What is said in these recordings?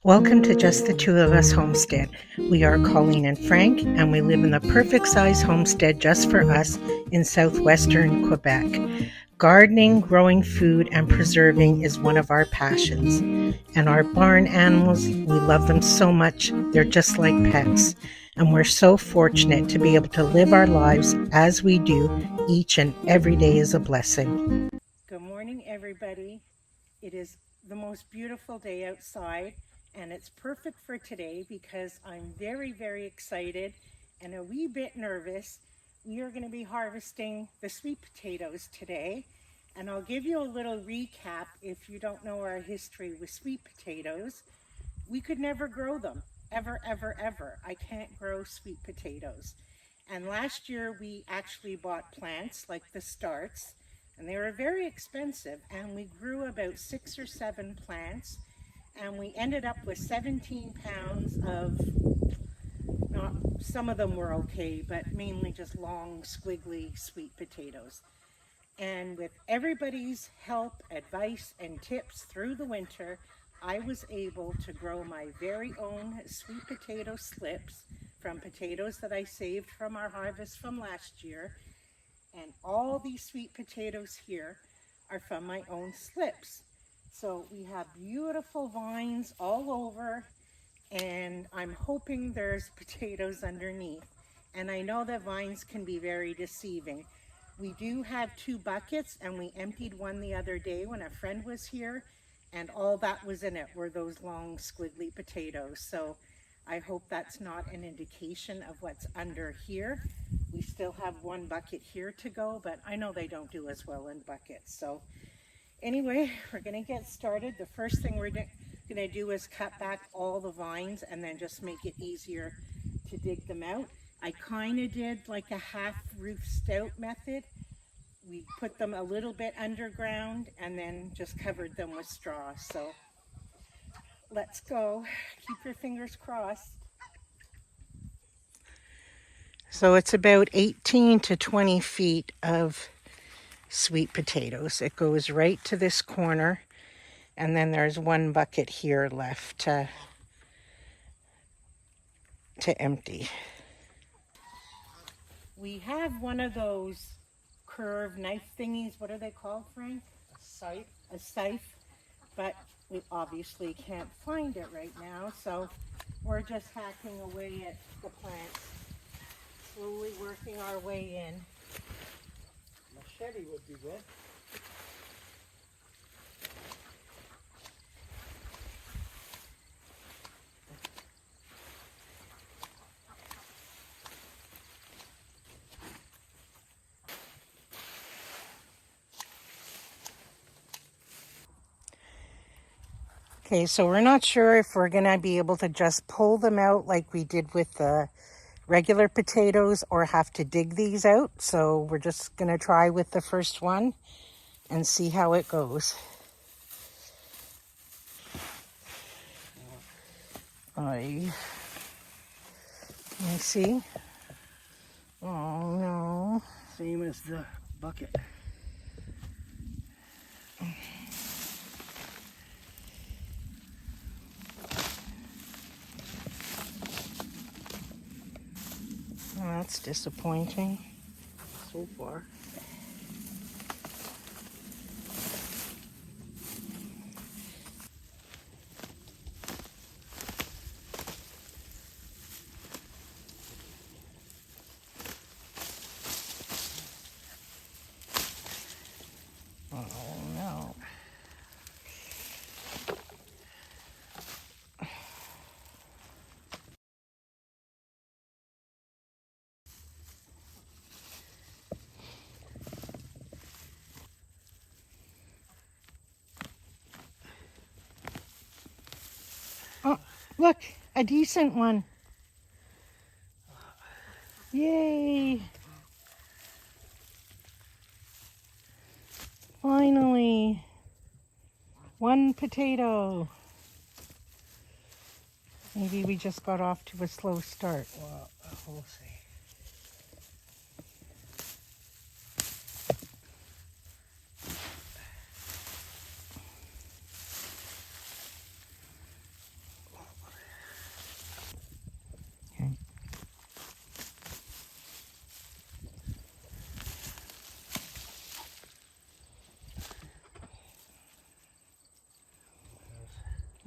Welcome to Just the Two of Us Homestead. We are Colleen and Frank, and we live in the perfect size homestead just for us in southwestern Quebec. Gardening, growing food, and preserving is one of our passions. And our barn animals, we love them so much, they're just like pets. And we're so fortunate to be able to live our lives as we do. Each and every day is a blessing. Good morning, everybody. It is the most beautiful day outside, and it's perfect for today because I'm very, very excited and a wee bit nervous. We are going to be harvesting the sweet potatoes today, and I'll give you a little recap if you don't know our history with sweet potatoes. We could never grow them, ever, ever, ever. I can't grow sweet potatoes. And last year we actually bought plants like the starts, and they were very expensive, and we grew about 6 or 7 plants, and we ended up with 17 pounds of, not, some of them were okay, but mainly just long, squiggly sweet potatoes. And with everybody's help, advice, and tips through the winter, I was able to grow my very own sweet potato slips from potatoes that I saved from our harvest from last year. And all these sweet potatoes here are from my own slips. So we have beautiful vines all over, and I'm hoping there's potatoes underneath. And I know that vines can be very deceiving. We do have 2 buckets, and we emptied one the other day when a friend was here, and all that was in it were those long squiggly potatoes. So I hope that's not an indication of what's under here. We still have 1 bucket here to go, but I know they don't do as well in buckets. So anyway, we're going to get started. The first thing we're going to do is cut back all the vines and then just make it easier to dig them out. I kind of did like a half roof stout method. We put them a little bit underground and then just covered them with straw. So let's go. Keep your fingers crossed. So it's about 18 to 20 feet of sweet potatoes. It goes right to this corner, and then there's 1 bucket here left to empty. We have one of those curved knife thingies. What are they called, Frank? A scythe. A scythe, but we obviously can't find it right now, so we're just hacking away at the plants, slowly working our way in. Machete would be good. Okay, so we're not sure if we're gonna be able to just pull them out like we did with the regular potatoes or have to dig these out. So we're just gonna try with the first one and see how it goes. Let me see. Oh no. Same as the bucket. Oh, that's disappointing. So far. Oh no. Oh, look, a decent one. Yay. Finally. 1 potato. Maybe we just got off to a slow start. Well, we'll see.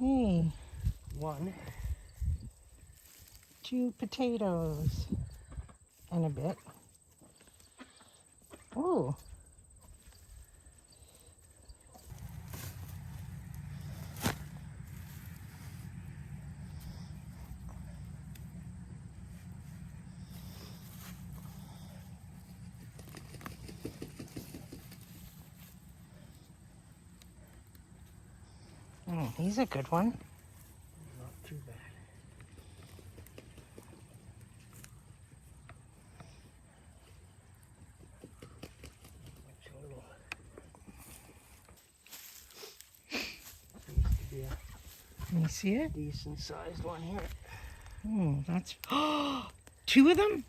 Hey, One. 2 potatoes and a bit. Oh, he's a good one. Not too bad. Looks a little. Seems to be a Can you see it? decent sized one here. Oh, that's 2 of them.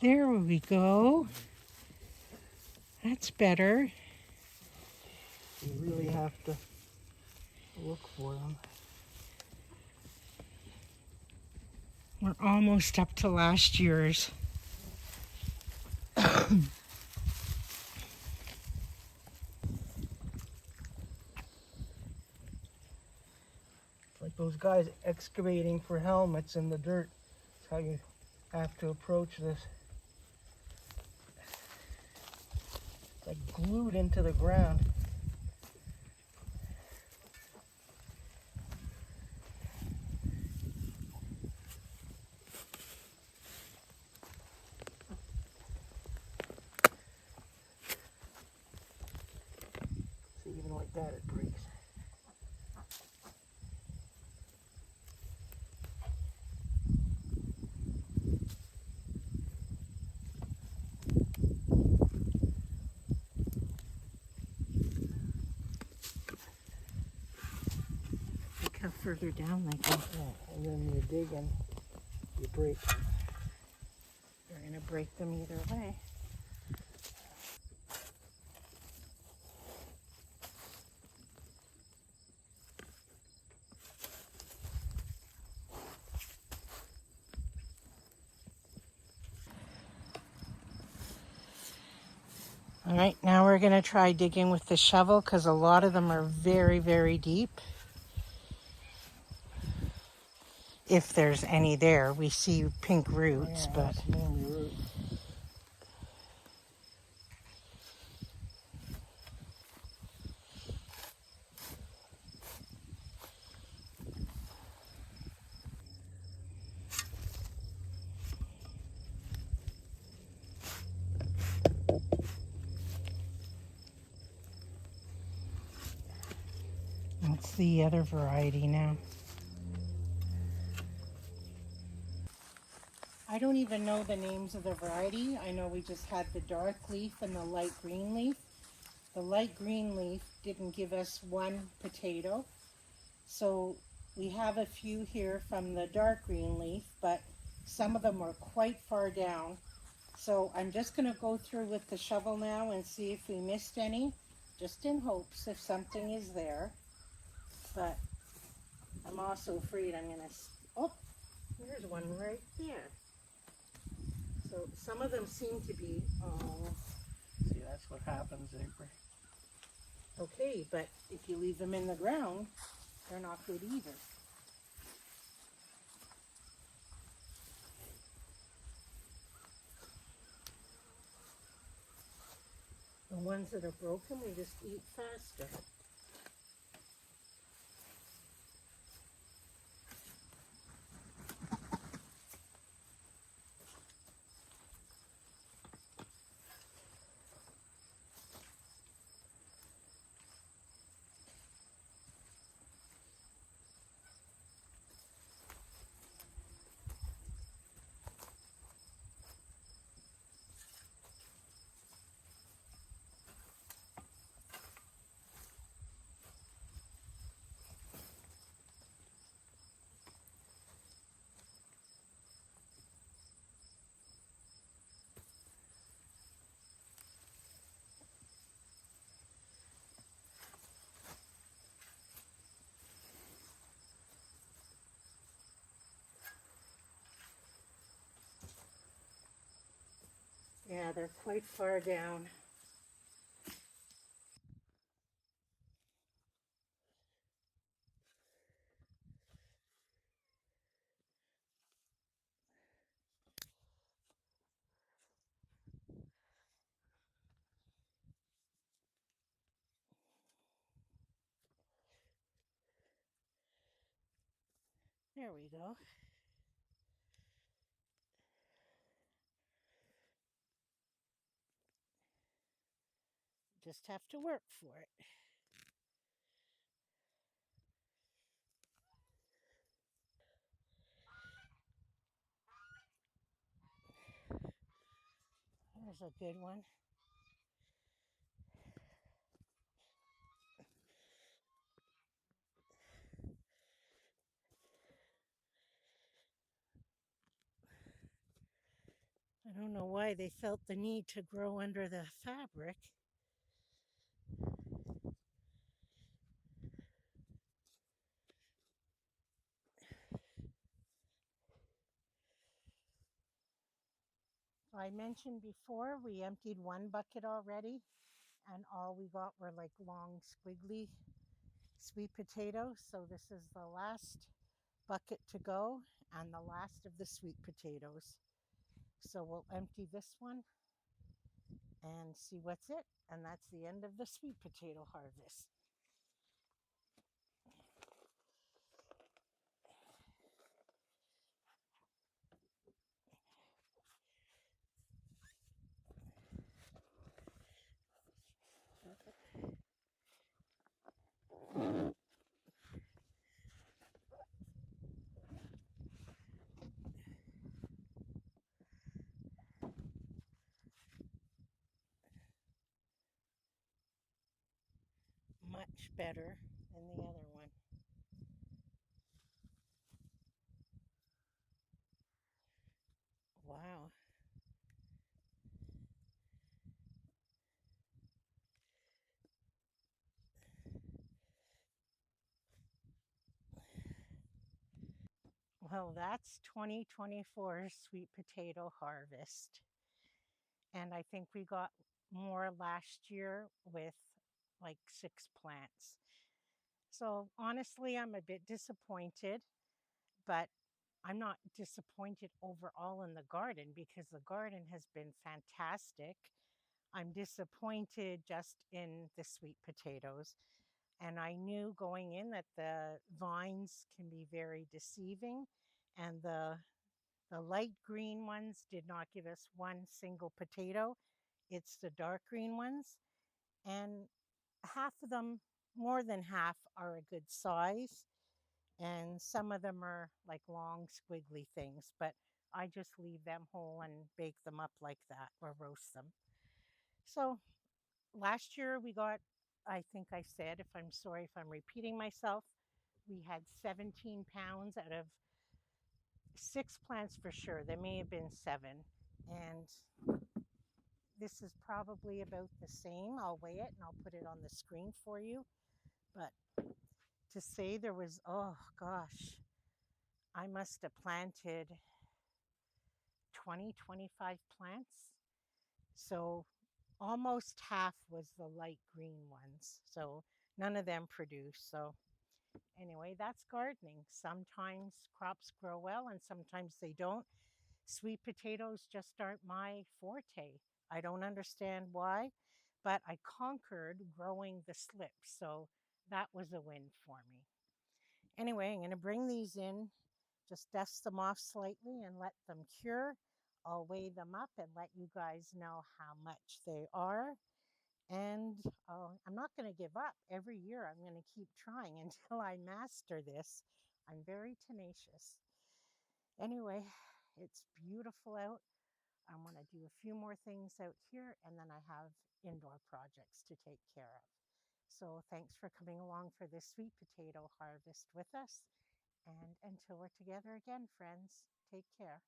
There we go. That's better. You really have to look for them. We're almost up to last year's. It's like those guys excavating for helmets in the dirt. That's how you have to approach this. It's like glued into the ground. See, even like that, it breaks. Look how further down they go. Yeah, and then you dig and you break. You're going to break them either way. All right, now we're going to try digging with the shovel because a lot of them are very, very deep. If there's any there. We see pink roots, Yeah, but that's mainly root. that's the other variety now. I don't even know the names of the variety. I know we just had the dark leaf and the light green leaf. The light green leaf didn't give us one potato. So we have a few here from the dark green leaf, but some of them were quite far down. So I'm just going to go through with the shovel now and see if we missed any, just in hopes if something is there. But I'm also afraid I'm going to, oh, here's one right there. So some of them seem to be, See, that's what happens. They break. okay, but if you leave them in the ground, they're not good either. The ones that are broken, we just eat faster. Yeah, they're quite far down. There we go. Just have to work for it. There's a good one. I don't know why they felt the need to grow under the fabric. I mentioned before we emptied one bucket already, and all we got were like long, squiggly sweet potatoes. So this is the last bucket to go and the last of the sweet potatoes. So we'll empty this one and see what's it. And that's the end of the sweet potato harvest. Much better than the other one. Wow. Well, that's 2024 sweet potato harvest. And I think we got more last year with like 6 plants. So honestly, I'm a bit disappointed, but I'm not disappointed overall in the garden because the garden has been fantastic. I'm disappointed just in the sweet potatoes. And I knew going in that the vines can be very deceiving, and the light green ones did not give us one single potato. It's the dark green ones. And half of them, more than half, are a good size. And some of them are like long, squiggly things. But I just leave them whole and bake them up like that or roast them. So last year we got, I think I said, if I'm sorry if I'm repeating myself, we had 17 pounds out of 6 plants for sure. There may have been 7. And this is probably about the same. I'll weigh it and I'll put it on the screen for you. But to say there was, oh gosh, I must have planted 20, 25 plants. So almost half was the light green ones. So none of them produced. So anyway, that's gardening. Sometimes crops grow well and sometimes they don't. Sweet potatoes just aren't my forte. I don't understand why, but I conquered growing the slips. So that was a win for me. Anyway, I'm going to bring these in, just dust them off slightly and let them cure. I'll weigh them up and let you guys know how much they are. And I'm not going to give up. Every year I'm going to keep trying until I master this. I'm very tenacious. Anyway, it's beautiful out. I want to do a few more things out here, and then I have indoor projects to take care of. So thanks for coming along for this sweet potato harvest with us. And until we're together again, friends, take care.